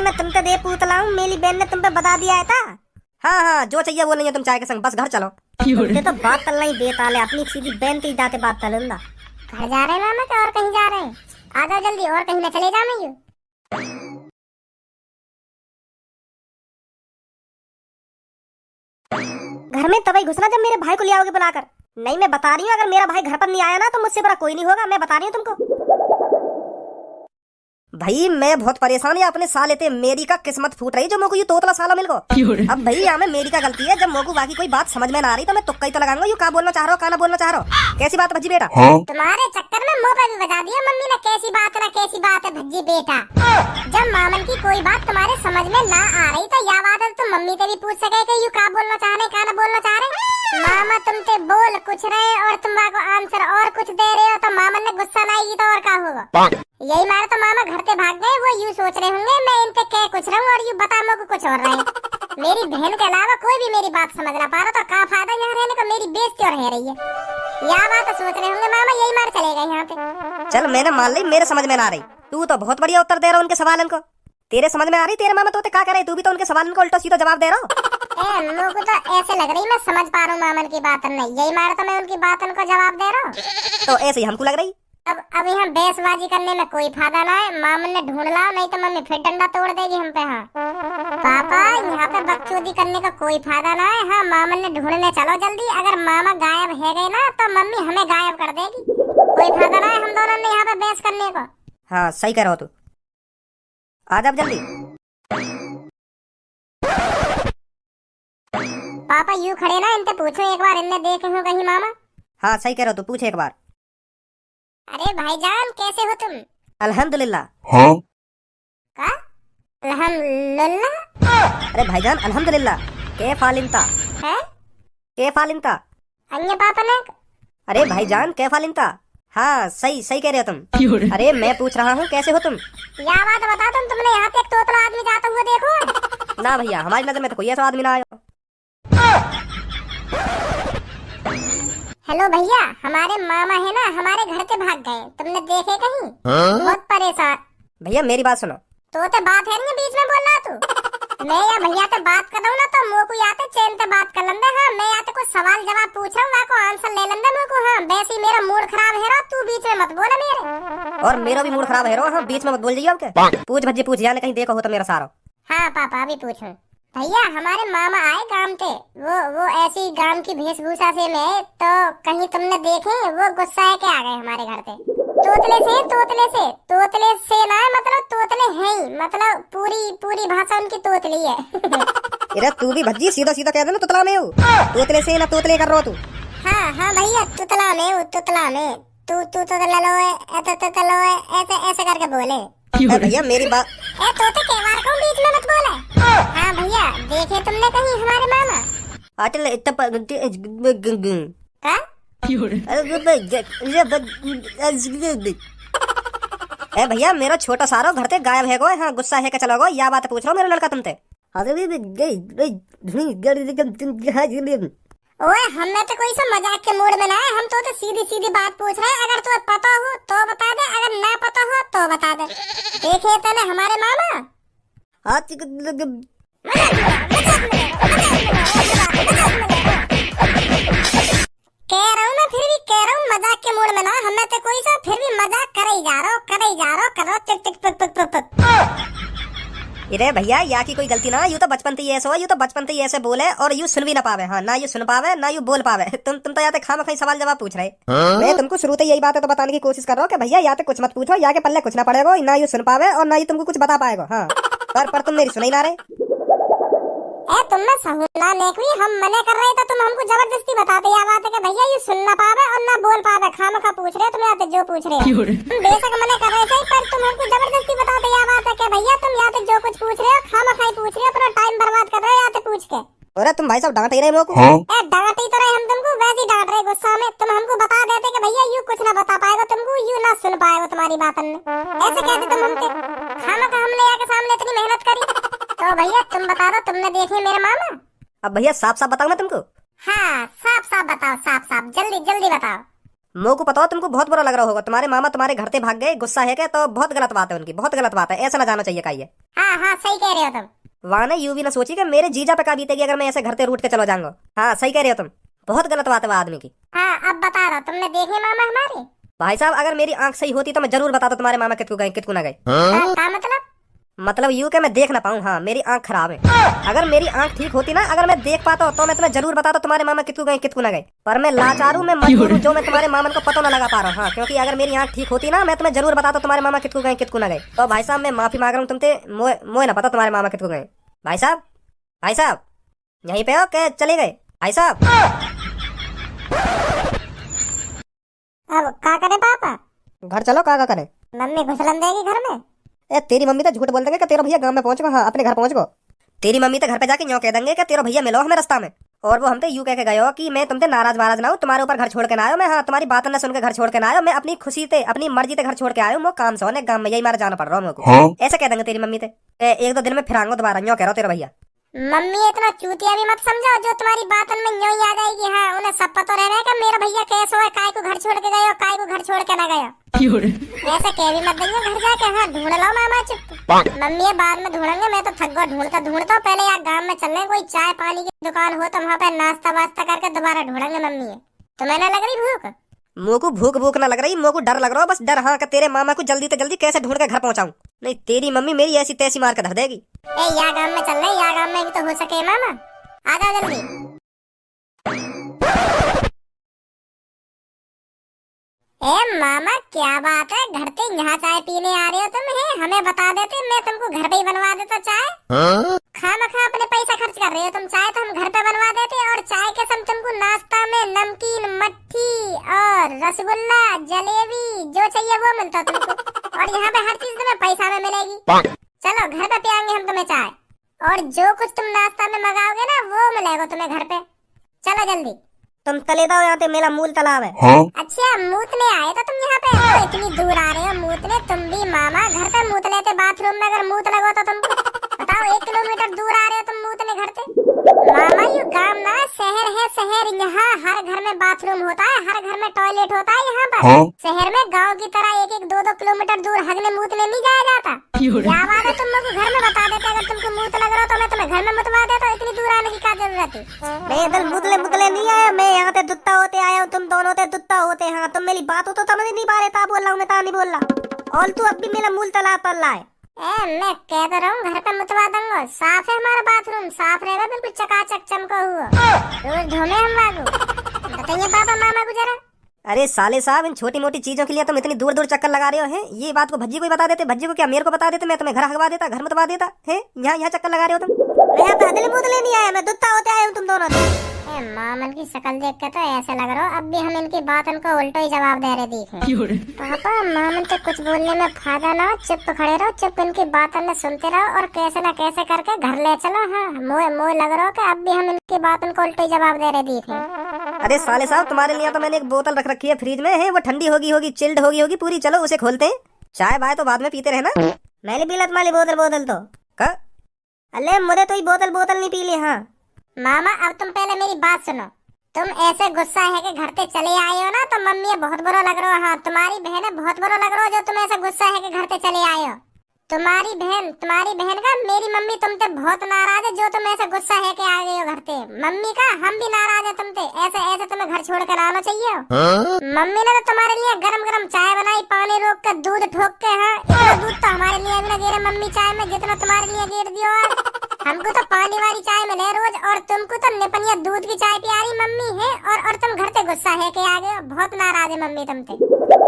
मैं तुम पे दे पूतला हूँ, मेरी बहन ने तुम पे बता दिया है था। हाँ हाँ, जो चाहिए वो नहीं है, तुम चाय के संग बस घर चलो। तुमसे तो बात तलना ही बेताल है, अपनी सीधी बहन की जाते बात तलंदा। घर जा रहे हैं मामा क्या और कहीं जा रहे हैं? आ जाओ जल्दी, और कहीं न चले जाओ। मैं घर में तभी घुसना जब मेरे भाई को ले आओगे बुलाकर। नहीं, मैं बता रही हूँ, अगर मेरा भाई घर पर नहीं आया ना तो मुझसे बड़ा कोई नहीं होगा, मैं बता रही हूँ तुमको। भाई मैं बहुत परेशान है अपने साले ते, मेरी का किस्मत फूट रही जो मोको ये तोतला साला मिल गो। अब भाई यहाँ में मेरी का गलती है, जब मोको बाकी कोई बात समझ में ना आ रही तो मैं तुक्का ही तो लगाऊंगा, यू का बोलना चाह रहा हो का ना बोलना चाह रहा हो। कैसी बात भज्जी बेटा? तुम्हारे चक्कर में मुंह पे भी बता दिया मम्मी ने, कैसी बात ना कैसी बात है भज्जी बेटा। जब मामन की कोई बात तुम्हारे समझ में ना आ रही तो या बात है तुम मम्मी से भी पूछ सके कि यू का बोलना चाह रहे का ना बोलना चाह रहे। मामा तुमसे बोल कुछ रहे और तुम्हारा आंसर और कुछ दे रहे हो, तो मामन ने गुस्सा ना आएगी तो और क्या होगा? यही मारे तो मामा घर से भाग गए, वो यूं सोच रहे होंगे मैं इनसे कह कुछ रहा हूँ और यूं बता मुझको कुछ और रहे। मेरी बहन के अलावा कोई भी मेरी बात समझ ना पा रहा तो क्या फायदा यहाँ रहने का, मेरी बेइज्जती और रह रही है। या बात सोच रहे होंगे मामा, यही मार चले गए यहाँ पे। चल मैंने मान ली, मेरे समझ में ना आ रही, तू तो बहुत बढ़िया उत्तर दे रहा उनके सवालन को। तेरे समझ में आ रही, तेरे मामा तो क्या करे, तू भी तो उनके सवालन को उल्टा सीधा जवाब दे रहा हो। मुझको तो ऐसे लग रही मैं समझ पा रहा हूँ मामन की बात, नहीं यही मार तो मैं उनकी बात उनको जवाब दे रहा हूँ। तो ऐसे ही हमको लग रही। अब यहाँ बहसबाजी करने में कोई फायदा ना है, मामन ने ढूंढ ला, नहीं तो मम्मी फिर डंडा तोड़ देगी हम पे। हाँ पापा, यहाँ पे बकचोदी करने का कोई फायदा ना है। हाँ मामन ने ढूंढने चलो जल्दी, अगर मामा गायब है गए ना तो मम्मी हमें गायब कर देगी। कोई फायदा ना है हम दोनों ने यहाँ पे बहस करने को। हाँ सही कह रहा हो तू, आ जा जल्दी। पापा यूं खड़े ना, इनसे पूछो एक बार, इनने देखे हो कहीं मामा? हाँ सही कह रहा हो तू, पूछ एक बार। अरे भाईजान कैसे हो तुम? अल्हम्दुलिल्लाह। हाँ? का अल्हम्दुलिल्लाह? अरे भाईजान अल्हम्दुलिल्लाह, के फालिंता है के फालिंता। अन्य पापा ने? अरे भाईजान के फालिंता, हाँ सही सही कह रहे हो तुम। अरे मैं पूछ रहा हूँ कैसे हो तुम। या बात बता तुमने यहाँ पे एक तोतला आदमी जाता हुआ देखो? ना भैया, हमारी नजर में तो कोई ऐसा आदमी ना आया। हेलो भैया, हमारे मामा है ना, हमारे घर से भाग गए, तुमने देखे कहीं? बहुत परेशान। भैया मेरी बात सुनो। तो बात है नहीं, बीच में बोल रहा तू। मैं या भैया से बात कर रहा हूँ ना तो मुँह को याते चैन से बात कर लेंगे। हाँ मैं याते कुछ सवाल जवाब पूछ रहा हूँ, वहाँ को आंसर ले लेंगे मुँह को। हाँ वैसे मेरा मूड खराब है, तू बीच में मत बोला मेरे। और मेरा भी मूड खराब है, हाँ बीच में मत बोल जाइए। अब क्या पूछ भज्जी पूछ, यानी कहीं देखो हो तो मेरा सारा। हाँ पापा अभी पूछूं। भैया हमारे मामा आए गांव से, वो ऐसी गांव की वेशभूषा से में, तो कहीं तुमने देखे? वो गुस्सा है के आ गए हमारे घर पे। तोतले से ना, मतलब तोतले हैं ही, मतलब पूरी भाषा उनकी तोतली है। अरे तू भी भज्जी सीधा सीधा कह दे ना, तुतला में हो, तोतले से ना तोतले कर रहा हो तू। हाँ भैया तुतला में तू तुतला लो ऐसे करके बोले। भैया मेरी बात, तोते केवार को बीच में मत बोले। हाँ भैया देखे तुमने कहीं हमारे मामा? अटल का? ए भैया मेरा छोटा सारो घर से गायब है गो। हाँ गुस्सा है क्या चला गो, या बात पूछ रहा हूँ मेरा लड़का तुमसे। ओए हमने तो कोई सा मजाक के मूड में ना है, हम तो सीधी बात पूछ रहे हैं। अगर तुम्हें पता हो तो बता दे, अगर ना पता हो तो बता दे। देखे तने हमारे मामा? कह रहा हूँ मैं, फिर भी कह रहा हूँ मजाक के मूड में ना, हमने तो कोई सा फिर भी मजाक करे ही जा रहा हो, टिक। अरे भैया या की कोई गलती ना, यू तो बचपन से ऐसे हो, यू तो बचपन से ऐसे बोले और यू सुन भी ना पावे। हाँ ना यू सुन पावे ना यू बोल पावे। तुम तो याते खाम खाई सवाल जवाब पूछ रहे। मैं तुमको शुरू से यही बात है तो बताने की कोशिश कर रहा हूँ कि भैया या तो कुछ मत पूछो, या के पल्ले कुछ ना पड़ेगा, ना यू सुन पावे और ना ही तुमको कुछ बता पाएगा। हाँ पर तुम मेरी सुन ही ना रहे। तुमने सहुला नेकवी, हम मने कर रहे तो तुम हमको जबरदस्ती बताते। या बात है कि भैया ये सुन ना पावे और ना बोल पावे, खामखा पूछ रहे हो तुम याते जो पूछ रहे हो। बेशक मने कर रहे थे पर तुम हमको जबरदस्ती बताते। या बात है कि भैया तुम याते जो कुछ पूछ रहे हो खामखा ही पूछ रहे हो, अपना टाइम बर्बाद कर रहे हो याते पूछ के। अरे तुम भाई साहब डांट ही रहे मेरे को। डांट ही तो रहे हम तुमको, वैसे ही डांट रहे गुस्सा में। तुम हमको बता देते कि भैया यू कुछ ना बता पाएगा तुमको, यू ना सुन पाएगा तुम्हारी बात हमने। ऐसे कहते तुम हमसे, खामखा हमने यहाँ के सामने इतनी मेहनत करी। तो भैया तुम बता दो, तुमने देखे मेरे मामा? अब भैया साफ साफ बताओ ना तुमको। हाँ साफ बताओ, साफ जल्दी बताओ। मो को पता हो तुमको बहुत बुरा लग रहा होगा, तुम्हारे मामा तुम्हारे घर से भाग गए, गुस्सा है क्या? तो बहुत गलत बात है उनकी, बहुत गलत बात है, ऐसा ना जाना चाहिए का ये। हाँ हाँ सही कह रहे हो तुम। वहां ने यूं भी ना सोची कि मेरे जीजा पे का बीतेगी अगर मैं ऐसे घर से रूठ के चलो जाऊंगा। हाँ सही कह रहे हो तुम, बहुत गलत बात है वो आदमी की। हाँ अब बता रहा, तुमने देखे मामा हमारे? भाई साहब अगर मेरी आंख सही होती तो मैं जरूर बताता तुम्हारे मामा कितकू गए कितकू ना गए। क्या मतलब? मतलब यूं कि मैं देख ना पाऊं, हाँ मेरी आंख खराब है। अगर मेरी आंख ठीक होती ना, अगर मैं देख पाता तो मैं तुम्हें जरूर बताता तुम्हारे मामा कितकू गए कितकू ना गए। पर मैं लाचार हूं, मैं मजबूर हूं, जो मैं तुम्हारे मामा को पता ना लगा पा रहा हूं। हाँ क्योंकि अगर मेरी आंख ठीक होती ना, मैं तुम्हें जरूर बताता तुम्हारे मामा कितकू गए कितकू ना गए। तो भाई साहब मैं माफी मांग रहा हूँ तुमसे, मोए ना पता तुम्हारे मामा कितकू गए। भाई साहब, भाई साहब यहीं पे हो क्या? चले गए भाई साहब? अब क्या करे पापा? घर चलो, का करें? मम्मी घुसलन देगी घर में? ए तेरी मम्मी तो झूठ बोल देंगे कि तेरा भैया गांव में पहुंच गो। हाँ अपने घर पहुंच गो। तेरी मम्मी तो घर पे जाके यूं कह देंगे कि तेरा भैया मिलो हमें रास्ता में। और वो हमसे यूं कह के गए हो कि मैं तुमसे नाराज वाराज ना हूं, तुम्हारे ऊपर घर छोड़ के ना आयो मैं। हाँ तुम्हारी बात न सुन के घर छोड़ के ना आयो मैं, अपनी खुशी से अपनी मर्जी से घर छोड़ के आयो। मैं काम से होने गांव में यही मारा जाना पड़ रहा है मुझको। ऐसे कह देंगे तेरी मम्मी से, एक दो दिन में फिर आऊंगा दोबारा, यूं कह रहा तेरा भैया। मम्मी इतना चूतिया भी मत समझो जो तुम्हारी बात में यूं ही आ जाएगी। हाँ उन्हें सब पता रह रहा है कि मेरा भैया कैसे है, काय को घर छोड़ के गए हो, काय को घर छोड़ के ना गए हो। ऐसा कह भी मत देंगे घर जाके। हाँ ढूंढ लो मामा चुप। मम्मी ये बाद में ढूंढेंगे, मैं तो थक गया ढूंढता ढूंढता। पहले यार गांव में चलने, कोई चाय पानी की दुकान हो तो वहाँ पे नाश्ता वास्ता करके दोबारा ढूंढेंगे मम्मी। तुम्हें ना लग रही भूख? मुँह को भूख भूख ना लग रही, मुँह को डर लग रहा हो, बस डर। हाँ कि तेरे मामा को जल्दी से जल्दी कैसे ढूंढ के घर पहुंचाऊं, नहीं तेरी मम्मी मेरी ऐसी तैसी मार के धर देगी। ए या गांव में चल रहे, या गांव में भी तो हो सके मामा, आ जाओ जल्दी। ए मामा क्या बात है, घर पे यहाँ चाय पीने आ रहे हो तुम? है हमें बता देते, मैं तुमको घर पे ही बनवा देता चाय। खामखा अपने पैसा खर्च कर रहे हो तुम, चाय तो हम घर पे बनवा देते। और चाय के संग तुमको नाश्ता में नमकीन, मट्ठी और रसगुल्ला, जलेबी जो चाहिए वो मिलता तुमको। और यहाँ पे हर चीज तुम्हें पैसा में मिलेगी। चलो घर पे पियाएंगे हम तुम्हें चाय, और जो कुछ तुम नाश्ता में मंगाओगे ना वो मिलेगा तुम्हें घर पे। चलो जल्दी। तुम चले जाओ, यहाँ पे मेरा मूल तालाब है। अच्छा मूतने आए तो तुम यहाँ पे? तो इतनी दूर आ रहे हो मूतने तुम भी मामा? घर पे मूत लेते बाथरूम में, अगर मूत लगो तो तुमको बताओ 1 किलोमीटर दूर आ रहे हो तुम मूतने घर से। मामा ये गांव ना शहर है, शहर। यहाँ हर घर में बाथरूम होता है, हर घर में टॉयलेट होता है। यहाँ पर शहर में गाँव की तरह 1-1, 2-2 किलोमीटर दूर हगने मूतने नहीं जाया जाता। क्या बात है, तुम लोग घर में बता देते, अगर तुमको मूत लग रहा तो मैं तुम्हें घर में मुतवा देता। इतनी दूर आने की क्या जरूरत है? मैं इधर मुतले मुतले नहीं आया, मैं यहाँ पे दुत्ता होते आया हूँ, तुम दोनों ते दुत्ता होते। हाँ तुम मेरी बात हो तो समझ नहीं पा रहे, ता बोल रहा हूँ मैं, ता नहीं बोल रहा। और तू अब भी मेरा मूल तालाब पर लाए। मैं कह तो रहा हूँ घर पे मुतवा दूंगा, साफ है हमारा बाथरूम, साफ रहेगा बिल्कुल चकाचक चमका हुआ। रोज धोने हम वागू। बताइए पापा मामा को जरा। अरे साले साहब, इन छोटी मोटी चीजों के लिए तुम इतनी दूर दूर चक्कर लगा रहे हो हैं? ये बात को भज्जी को ही बता देते, भज्जी को क्या मेरे को बता देते, मैं तुम्हें घर हगवा देता, घर मुतवा देता है। यहाँ चक्कर लगा रहे हो तुम। मैं यहाँ पैदल मुतले नहीं आया, मैं दुत्ता होते आया हूँ तुम दोनों। मामन की शक्ल देख के तो ऐसे लग रहा हो अब भी हम इनकी बात उनको उल्टा ही जवाब दे रहे दिखे। पापा मामन तो कुछ बोलने में फायदा ना हो, चुप खड़े रहो, चुप इनकी बात में सुनते रहो और कैसे ना कैसे करके घर ले चलो। हाँ मोए लग रहा हो कि अब भी हम इनकी बात उनको उल्टा ही जवाब दे रहे दिखे। अरे साले साहब, तुम्हारे लिए तो मैंने एक बोतल रख रखी है फ्रिज में, है वो ठंडी होगी चिल्ड होगी पूरी। चलो उसे खोलते हैं, चाय बाय तो बाद में पीते रहना। मैंने पी ला तुम्हारी बोतल तो का? अरे मुझे तो बोतल नहीं पी ली। हाँ मामा अब तुम पहले मेरी बात सुनो। तुम ऐसे गुस्सा है कि घर से चले आए हो ना, तो मम्मी बहुत बुरा लग रहा हो। हाँ तुम्हारी बहन है बहुत बुरा लग रहा हो जो तुम ऐसे गुस्सा है कि घर से चले आए हो। तुम्हारी बहन का मेरी मम्मी तुमसे बहुत नाराज है जो तुम ऐसे गुस्सा है कि आ गए हो घर से। मम्मी का हम भी नाराज है तुमसे, ऐसे तुम्हें घर छोड़ कर आना चाहिए। मम्मी ने तो तुम्हारे लिए गरम गरम चाय बनाई, पानी रोक कर दूध ठोक के। हाँ इतना दूध तो हमारे लिए भी ना गिरे मम्मी चाय में जितना तुम्हारे लिए गिर दियो। हमको तो पानी वाली चाय मिले रोज, और तुमको तो निपनिया दूध की चाय पियारी मम्मी है। और तुम घर से गुस्सा है कि आ गए हो, बहुत नाराज है मम्मी तुमसे।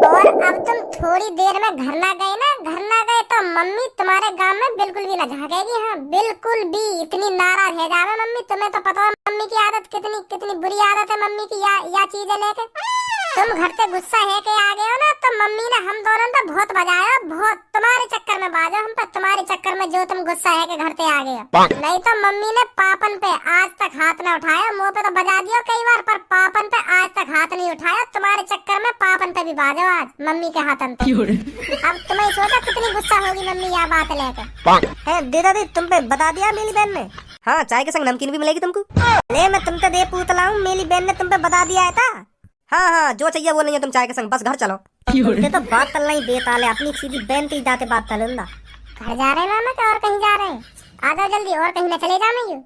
और अब तुम थोड़ी देर में घर ना गए तो मम्मी तुम्हारे गांव में बिल्कुल भी ना झाकेगी। हाँ बिल्कुल भी, इतनी नाराज है जावे मम्मी। तुम्हें तो पता है मम्मी की आदत कितनी बुरी आदत है मम्मी की, या चीजें लेके। तुम घर से गुस्सा है के आ गए हो ना, तो मम्मी ने हम दोनों तो बहुत बजाया, बहुत तुम्हारे चक्कर में बाजा हम पर, तुम्हारे चक्कर में जो तुम गुस्सा है के घर से आ गए हो। नहीं तो मम्मी ने पापन पे आज तक हाथ न उठाया, मुंह पे तो बजा दियो कई बार, पर पापन पे आज तक हाथ नहीं उठाया। तुम्हारे चक्कर में पापन पे भी बाजो आज मम्मी के हाथन पे। अब तुम्हें सोचा कितनी गुस्सा होगी मम्मी यह बात लेके। दीदी तुम पे बता दिया मेरी बहन ने। हाँ चाय के संग नमकीन भी मिलेगी तुमको। ले मैं तुमसे दे पूछ रहा हूँ, मेरी बहन ने तुम पे बता दिया है था। हाँ हाँ, जो चाहिए वो नहीं है तुम चाय के संग, बस घर चलो। ये तो बात तलना ही बेताल है, अपनी सीधी बहन की जाते बात तलंदा। घर जा रहे हैं मामा क्या और कहीं जा रहे हैं? आ जाओ जल्दी, और कहीं न चले जाना यू।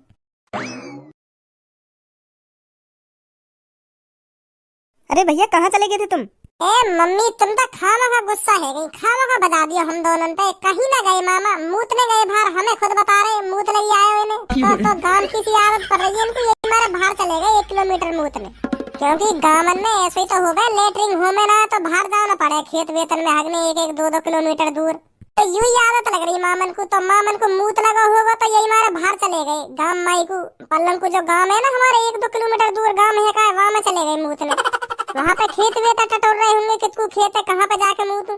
अरे भैया कहाँ चले गए थे तुम? ए मम्मी तुम तो खामा का गुस्सा है गई, खामा का बता दिया हम दोनों पे। कहीं ना गए मामा, मूतने गए बाहर, हमें खुद बता रहे मूत लगी आए हुए ने। तो गांव की सी आदत पड़ रही है इनको, ये हमारे बाहर चले गए 1 किलोमीटर मूतने। क्योंकि गांव में ऐसे ही तो हो गए, लेटरिंग हो में ना तो बाहर जाना पड़े, खेत वेतन में हगने 1-1, 2-2 किलोमीटर दूर। तो यूं ही आदत लग रही मामन को, तो मामन को मूत लगा होगा तो यही हमारे बाहर चले गए गांव माई को। पल्लम को जो गांव है ना हमारे 1-2 किलोमीटर दूर गांव है का, वहां में चले गए मूतने। वहाँ पे खेत वेता टटोल रहे होंगे, कितकू खेत है कहाँ पे जाके मूतू।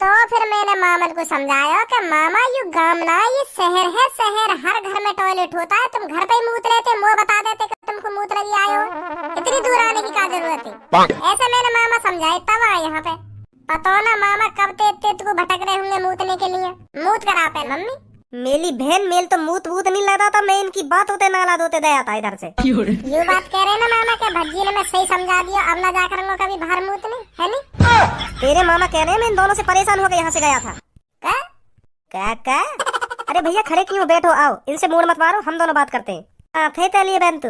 तो फिर मैंने मामन को समझाया कि मामा ये गांव ना ये शहर है, शहर हर घर में टॉयलेट होता है, तुम घर पे ही मूत लेते, मुँह बता देते कि तुमको मूत लगी आए हो, इतनी दूर आने की क्या जरूरत है। ऐसे मैंने मामा समझाए तब आए यहाँ पे। पता ना मामा कब तेज को भटक रहे होंगे मूतने के लिए। मूत करा पे मम्मी मेरी बहन मेल तो मूत वूत नहीं लगा था, मैं इनकी बात होते नाला होते दया था इधर से। ये बात कह रहे ना मामा के भज्जी ने मैं सही समझा दिया, अब ना जाकर हम लोग कभी बाहर मूतने है नहीं। तेरे मामा कह रहे हैं मैं इन दोनों से परेशान होकर यहाँ से गया था। क्या? अरे भैया खड़े क्यों, बैठो आओ, इनसे मूड मत मारो, हम दोनों बात करते हैं। थे लिए बहन तू